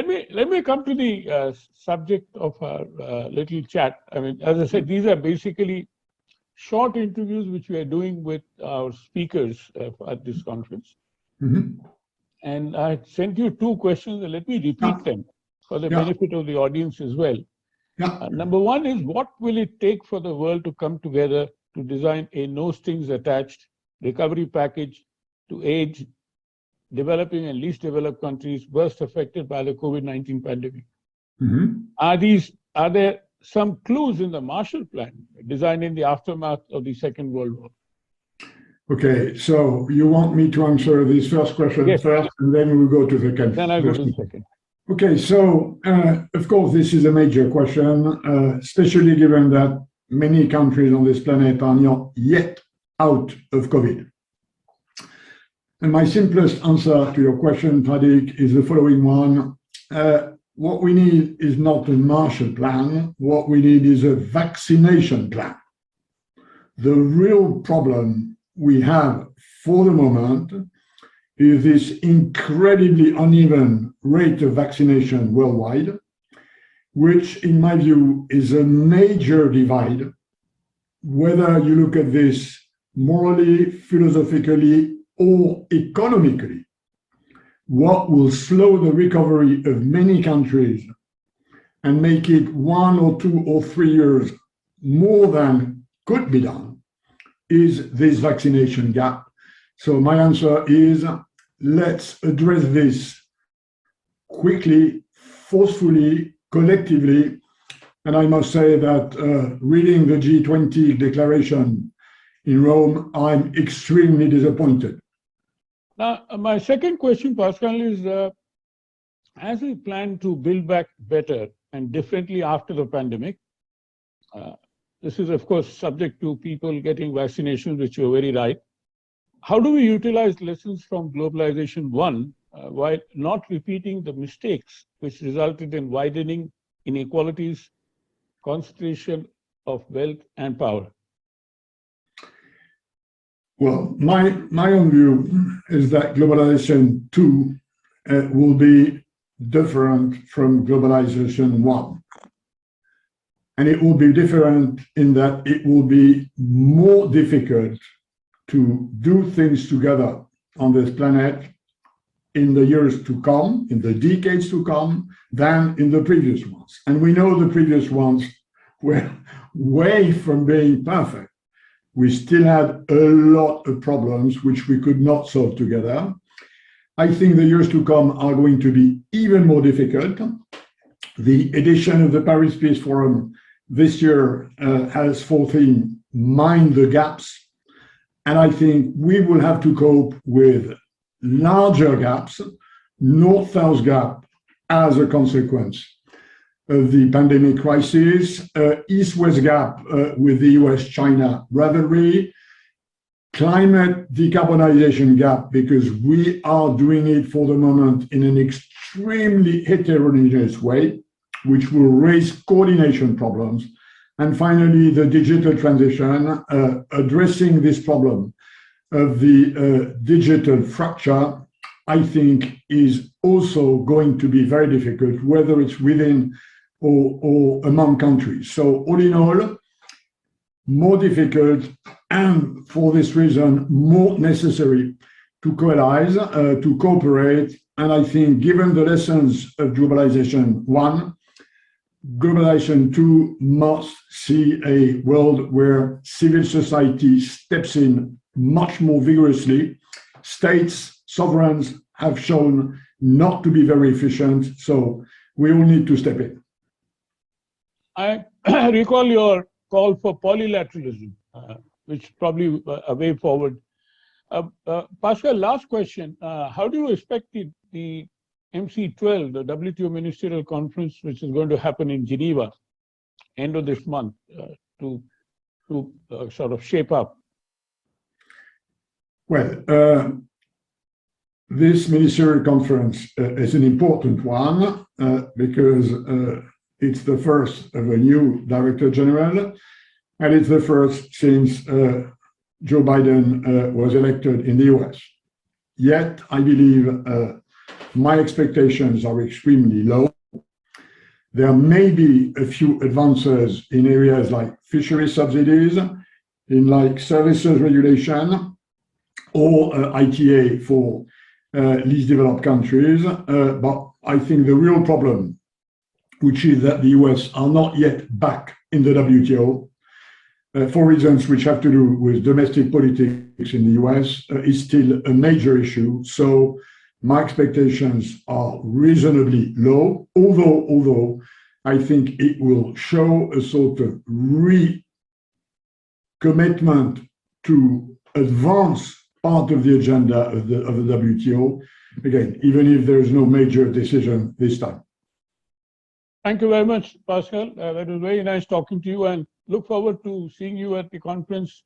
let me come to the subject of our little chat. I mean, as I said, these are basically short interviews which we are doing with our speakers at this conference. Mm-hmm. And I sent you two questions, and let me repeat them for the benefit of the audience as well. Number one is, what will it take for the world to come together to design a no-strings-attached recovery package to aid developing and least developed countries worst affected by the COVID-19 pandemic? Mm-hmm. Are there some clues in the Marshall Plan designed in the aftermath of the Second World War? Okay, so you want me to answer this first question first, and then we will go to the second. Then I go to the second. Okay, so of course this is a major question, especially given that many countries on this planet are not yet out of COVID. And my simplest answer to your question, Pradeep, is the following one. What we need is not a Marshall Plan. What we need is a vaccination plan. The real problem we have for the moment is this incredibly uneven rate of vaccination worldwide, which in my view is a major divide, whether you look at this morally, philosophically, or economically. What will slow the recovery of many countries and make it 1 or 2 or 3 years more than could be done is this vaccination gap. So my answer is, let's address this quickly, forcefully, collectively. And I must say that reading the G20 declaration in Rome, I'm extremely disappointed. Now, my second question, Pascal, is as we plan to build back better and differently after the pandemic, this is, of course, subject to people getting vaccinations, which you're very right. How do we utilize lessons from globalization one while not repeating the mistakes which resulted in widening inequalities, concentration of wealth and power? Well, my own view is that globalization 2 will be different from globalization 1. And it will be different in that it will be more difficult to do things together on this planet in the years to come, in the decades to come, than in the previous ones. And we know the previous ones were way from being perfect. We still had a lot of problems which we could not solve together. I think the years to come are going to be even more difficult. The edition of the Paris Peace Forum this year has for theme, Mind the Gaps. And I think we will have to cope with larger gaps, North-South gap as a consequence of the pandemic crisis, East-West gap with the US-China rivalry, climate decarbonization gap, because we are doing it for the moment in an extremely heterogeneous way, which will raise coordination problems. And finally, the digital transition, addressing this problem of the digital fracture, I think is also going to be very difficult, whether it's within or among countries. So all in all, more difficult, and for this reason, more necessary to coalesce, to cooperate. And I think given the lessons of globalization 1, globalization 2 must see a world where civil society steps in much more vigorously. States, sovereigns have shown not to be very efficient, so we all need to step in. I recall your call for polylateralism, which is probably a way forward. Pascal, last question. How do you expect the MC12, the WTO Ministerial Conference, which is going to happen in Geneva, end of this month, to sort of shape up? Well, this ministerial conference is an important one because it's the first of a new Director General, and it's the first since Joe Biden was elected in the US. Yet, I believe my expectations are extremely low. There may be a few advances in areas like fishery subsidies, in like services regulation, or ITA for least developed countries. But I think the real problem, which is that the US are not yet back in the WTO, for reasons which have to do with domestic politics in the US, is still a major issue. So my expectations are reasonably low, although I think it will show a sort of recommitment to advance part of the agenda of the WTO, again, even if there is no major decision this time. Thank you very much, Pascal. That was very nice talking to you, and look forward to seeing you at the conference